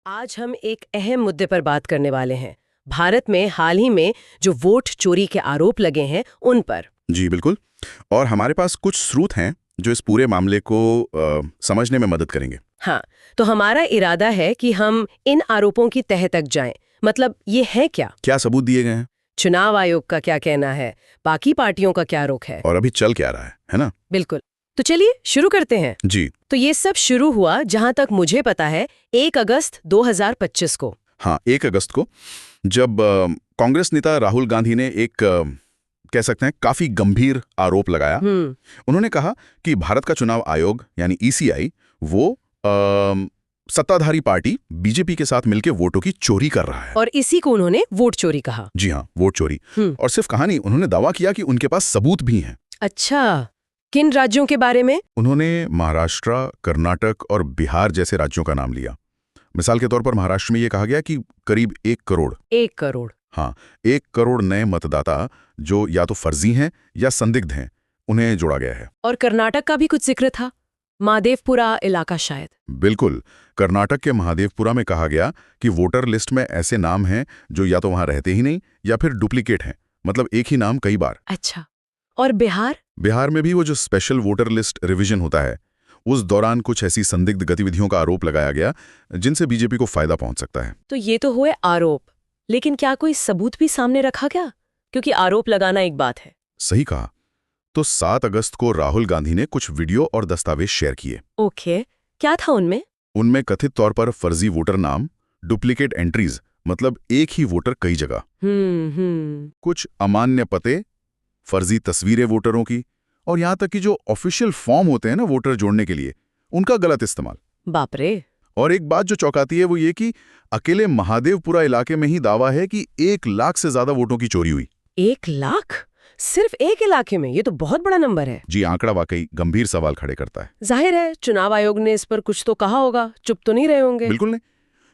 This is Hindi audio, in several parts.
आज हम एक अहम मुद्दे पर बात करने वाले हैं। भारत में हाल ही में जो वोट चोरी के आरोप लगे हैं उन पर। जी बिल्कुल। और हमारे पास कुछ स्रोत हैं जो इस पूरे मामले को समझने में मदद करेंगे। हाँ, तो हमारा इरादा है कि हम इन आरोपों की तह तक जाएं। मतलब ये है क्या सबूत दिए गए हैं, चुनाव आयोग का क्या कहना है, बाकी पार्टियों का क्या रुख है, और अभी चल क्या रहा है ना? बिल्कुल। तो चलिए शुरू करते हैं। जी तो ये सब शुरू हुआ, जहां तक मुझे पता है, 1 अगस्त 2025 को। हाँ, 1 अगस्त को, जब कांग्रेस नेता राहुल गांधी ने एक कह सकते हैं काफी गंभीर आरोप लगाया। उन्होंने कहा कि भारत का चुनाव आयोग यानी ईसीआई वो सत्ताधारी पार्टी बीजेपी के साथ मिलकर वोटों की चोरी कर रहा है। और इसी को उन्होंने वोट चोरी कहा। जी हाँ, वोट चोरी। और सिर्फ कहा नहीं, उन्होंने दावा किया कि उनके पास सबूत भी हैं। अच्छा, किन राज्यों के बारे में? उन्होंने महाराष्ट्र, कर्नाटक और बिहार जैसे राज्यों का नाम लिया। मिसाल के तौर पर महाराष्ट्र में यह कहा गया कि करीब 1 करोड़। 1 करोड़? हाँ, 1 करोड़ नए मतदाता जो या तो फर्जी हैं या संदिग्ध हैं, उन्हें जोड़ा गया है। और कर्नाटक का भी कुछ जिक्र था, महादेवपुरा इलाका शायद। बिल्कुल, कर्नाटक के महादेवपुरा में कहा गया कि वोटर लिस्ट में ऐसे नाम हैं जो या तो वहां रहते ही नहीं या फिर डुप्लीकेट हैं, मतलब एक ही नाम कई बार। अच्छा, और बिहार? बिहार में भी वो जो स्पेशल वोटर लिस्ट रिवीजन होता है, उस दौरान कुछ ऐसी संदिग्ध गतिविधियों का आरोप लगाया गया जिनसे बीजेपी को फायदा पहुंच सकता है। तो ये तो हुए आरोप, लेकिन क्या कोई सबूत भी सामने रखा गया? क्योंकि आरोप लगाना एक बात है। सही कहा। तो 7 अगस्त को राहुल गांधी ने कुछ वीडियो और दस्तावेज शेयर किए। ओके, क्या था उनमें? उनमें कथित तौर पर फर्जी वोटर नाम, डुप्लीकेट एंट्रीज, मतलब एक ही वोटर कई जगह, कुछ अमान्य पते, फर्जी तस्वीरें वोटरों की, और यहां तक कि जो ऑफिशियल फॉर्म होते हैं ना वोटर जोड़ने के लिए, उनका गलत इस्तेमाल। बाप रे। और एक बात जो चौंकाती है वो ये कि अकेले महादेवपुरा इलाके में ही दावा है कि 1 लाख से ज्यादा वोटों की चोरी हुई। 1 लाख? सिर्फ एक इलाके में? ये तो बहुत बड़ा नंबर है। जी, आंकड़ा वाकई गंभीर सवाल खड़े करता है। जाहिर है चुनाव आयोग ने इस पर कुछ तो कहा होगा, चुप तो नहीं रहे होंगे। बिल्कुल नहीं।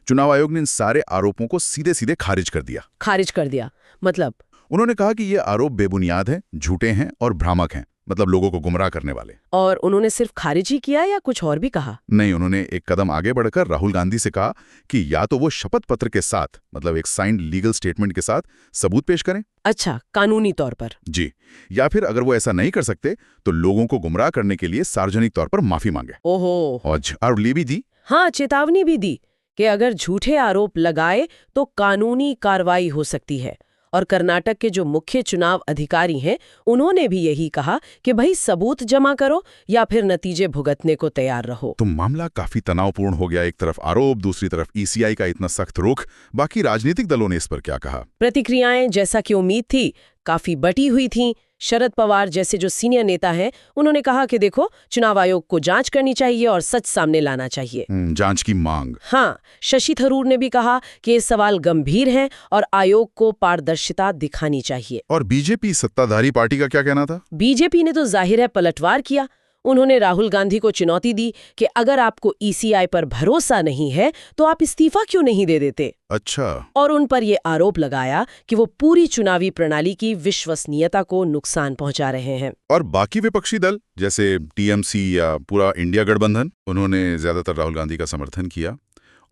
चुनाव आयोग ने इन सारे आरोपों को सीधे सीधे खारिज कर दिया। खारिज कर दिया? मतलब? उन्होंने कहा कि ये आरोप बेबुनियाद हैं, झूठे हैं और भ्रामक हैं, मतलब लोगों को गुमराह करने वाले। और उन्होंने सिर्फ खारिज ही किया या कुछ और भी कहा? नहीं, उन्होंने एक कदम आगे बढ़कर राहुल गांधी से कहा कि या तो वो शपथ पत्र के साथ, मतलब एक साइंड लीगल स्टेटमेंट के साथ सबूत पेश करें। अच्छा, कानूनी तौर पर? जी, या फिर अगर वो ऐसा नहीं कर सकते तो लोगों को गुमराह करने के लिए सार्वजनिक तौर पर माफी मांगे। ओहो। और ये भी दी। हाँ, चेतावनी भी दी कि अगर झूठे आरोप लगाए तो कानूनी कार्रवाई हो सकती है। और कर्नाटक के जो मुख्य चुनाव अधिकारी हैं, उन्होंने भी यही कहा कि भाई सबूत जमा करो या फिर नतीजे भुगतने को तैयार रहो। तो मामला काफी तनावपूर्ण हो गया। एक तरफ आरोप, दूसरी तरफ ईसीआई का इतना सख्त रुख। बाकी राजनीतिक दलों ने इस पर क्या कहा? प्रतिक्रियाएं जैसा कि उम्मीद थी काफी बटी हुई थीं। शरद पवार जैसे जो सीनियर नेता हैं, उन्होंने कहा कि देखो, चुनाव आयोग को जांच करनी चाहिए और सच सामने लाना चाहिए। जांच की मांग। हाँ, शशि थरूर ने भी कहा कि ये सवाल गंभीर हैं और आयोग को पारदर्शिता दिखानी चाहिए। और बीजेपी, सत्ताधारी पार्टी का क्या कहना था? बीजेपी ने तो जाहिर है पलटवार किया। उन्होंने राहुल गांधी को चुनौती दी कि अगर आपको ईसीआई पर भरोसा नहीं है तो आप इस्तीफा क्यों नहीं दे देते। अच्छा। और उन पर यह आरोप लगाया कि वो पूरी चुनावी प्रणाली की विश्वसनीयता को नुकसान पहुंचा रहे हैं। और बाकी विपक्षी दल जैसे टीएमसी या पूरा इंडिया गठबंधन, उन्होंने ज्यादातर राहुल गांधी का समर्थन किया।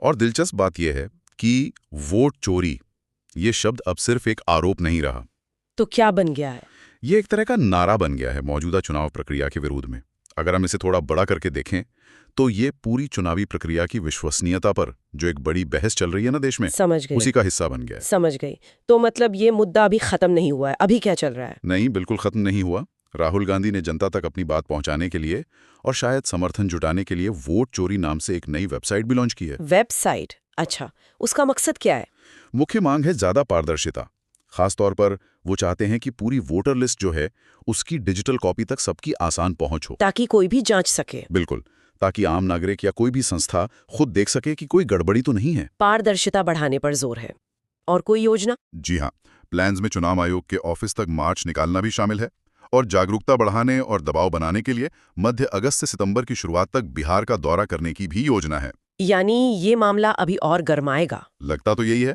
और दिलचस्प बात यह है कि वोट चोरी ये शब्द अब सिर्फ एक आरोप नहीं रहा। तो क्या बन गया है? ये एक तरह का नारा बन गया है मौजूदा चुनाव प्रक्रिया के विरोध में। अगर हम इसे थोड़ा बड़ा करके देखें तो ये पूरी चुनावी प्रक्रिया की विश्वसनीयता पर जो एक बड़ी बहस चल रही है ना देश में, समझ गई। उसी का हिस्सा बन गया है। समझ गई। तो मतलब ये मुद्दा अभी खत्म नहीं हुआ है, अभी क्या चल रहा है? नहीं, बिल्कुल खत्म नहीं हुआ। राहुल गांधी ने जनता तक अपनी बात पहुंचाने के लिए और शायद समर्थन जुटाने के लिए वोट चोरी नाम से एक नई वेबसाइट भी लॉन्च की है। वेबसाइट? अच्छा, उसका मकसद क्या है? मुख्य मांग है ज्यादा पारदर्शिता। खासतौर पर वो चाहते हैं कि पूरी वोटर लिस्ट जो है उसकी डिजिटल कॉपी तक सबकी आसान पहुंच हो, ताकि कोई भी जांच सके। बिल्कुल, ताकि आम नागरिक या कोई भी संस्था खुद देख सके कि कोई गड़बड़ी तो नहीं है। पारदर्शिता बढ़ाने पर जोर है। और कोई योजना? जी हाँ, प्लान्स में चुनाव आयोग के ऑफिस तक मार्च निकालना भी शामिल है। और जागरूकता बढ़ाने और दबाव बनाने के लिए मध्य अगस्त से सितंबर की शुरुआत तक बिहार का दौरा करने की भी योजना है। यानी ये मामला अभी और गर्माएगा? लगता तो यही है।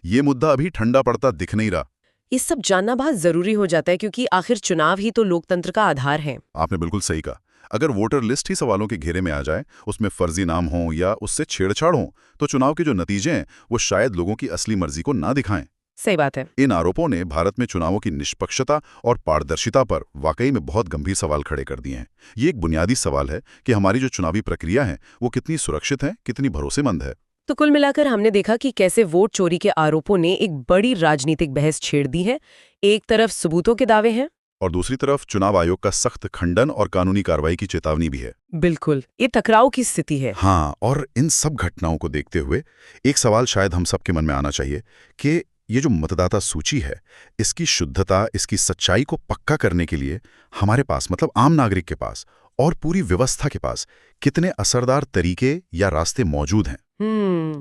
ये मुद्दा अभी ठंडा पड़ता दिख नहीं रहा। ये सब जानना बहुत जरूरी हो जाता है, क्योंकि आखिर चुनाव ही तो लोकतंत्र का आधार है। आपने बिल्कुल सही कहा। अगर वोटर लिस्ट ही सवालों के घेरे में आ जाए, उसमें फर्जी नाम हो या उससे छेड़छाड़ हो, तो चुनाव के जो नतीजे हैं वो शायद लोगों की असली मर्जी को ना दिखाएं। सही बात है। इन आरोपों ने भारत में चुनावों की निष्पक्षता और पारदर्शिता पर वाकई में बहुत गंभीर सवाल खड़े कर दिए हैं। ये एक बुनियादी सवाल है कि हमारी जो चुनावी प्रक्रिया है वो कितनी सुरक्षित है, कितनी भरोसेमंद है। तो कुल मिलाकर हमने देखा कि कैसे वोट चोरी के आरोपों ने एक बड़ी राजनीतिक बहस छेड़ दी है। एक तरफ सबूतों के दावे हैं और दूसरी तरफ चुनाव आयोग का सख्त खंडन और कानूनी कार्रवाई की चेतावनी भी है। बिल्कुल, ये टकराव की स्थिति है। हाँ, और इन सब घटनाओं को देखते हुए एक सवाल शायद हम सबके मन में आना चाहिए कि ये जो मतदाता सूची है, इसकी शुद्धता, इसकी सच्चाई को पक्का करने के लिए हमारे पास, मतलब आम नागरिक के पास और पूरी व्यवस्था के पास कितने असरदार तरीके या रास्ते मौजूद हैं।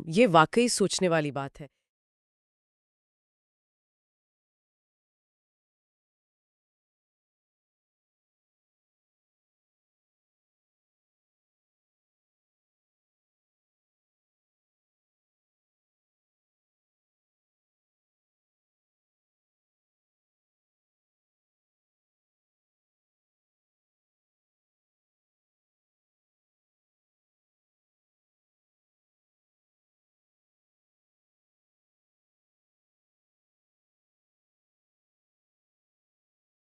ये वाकई सोचने वाली बात है।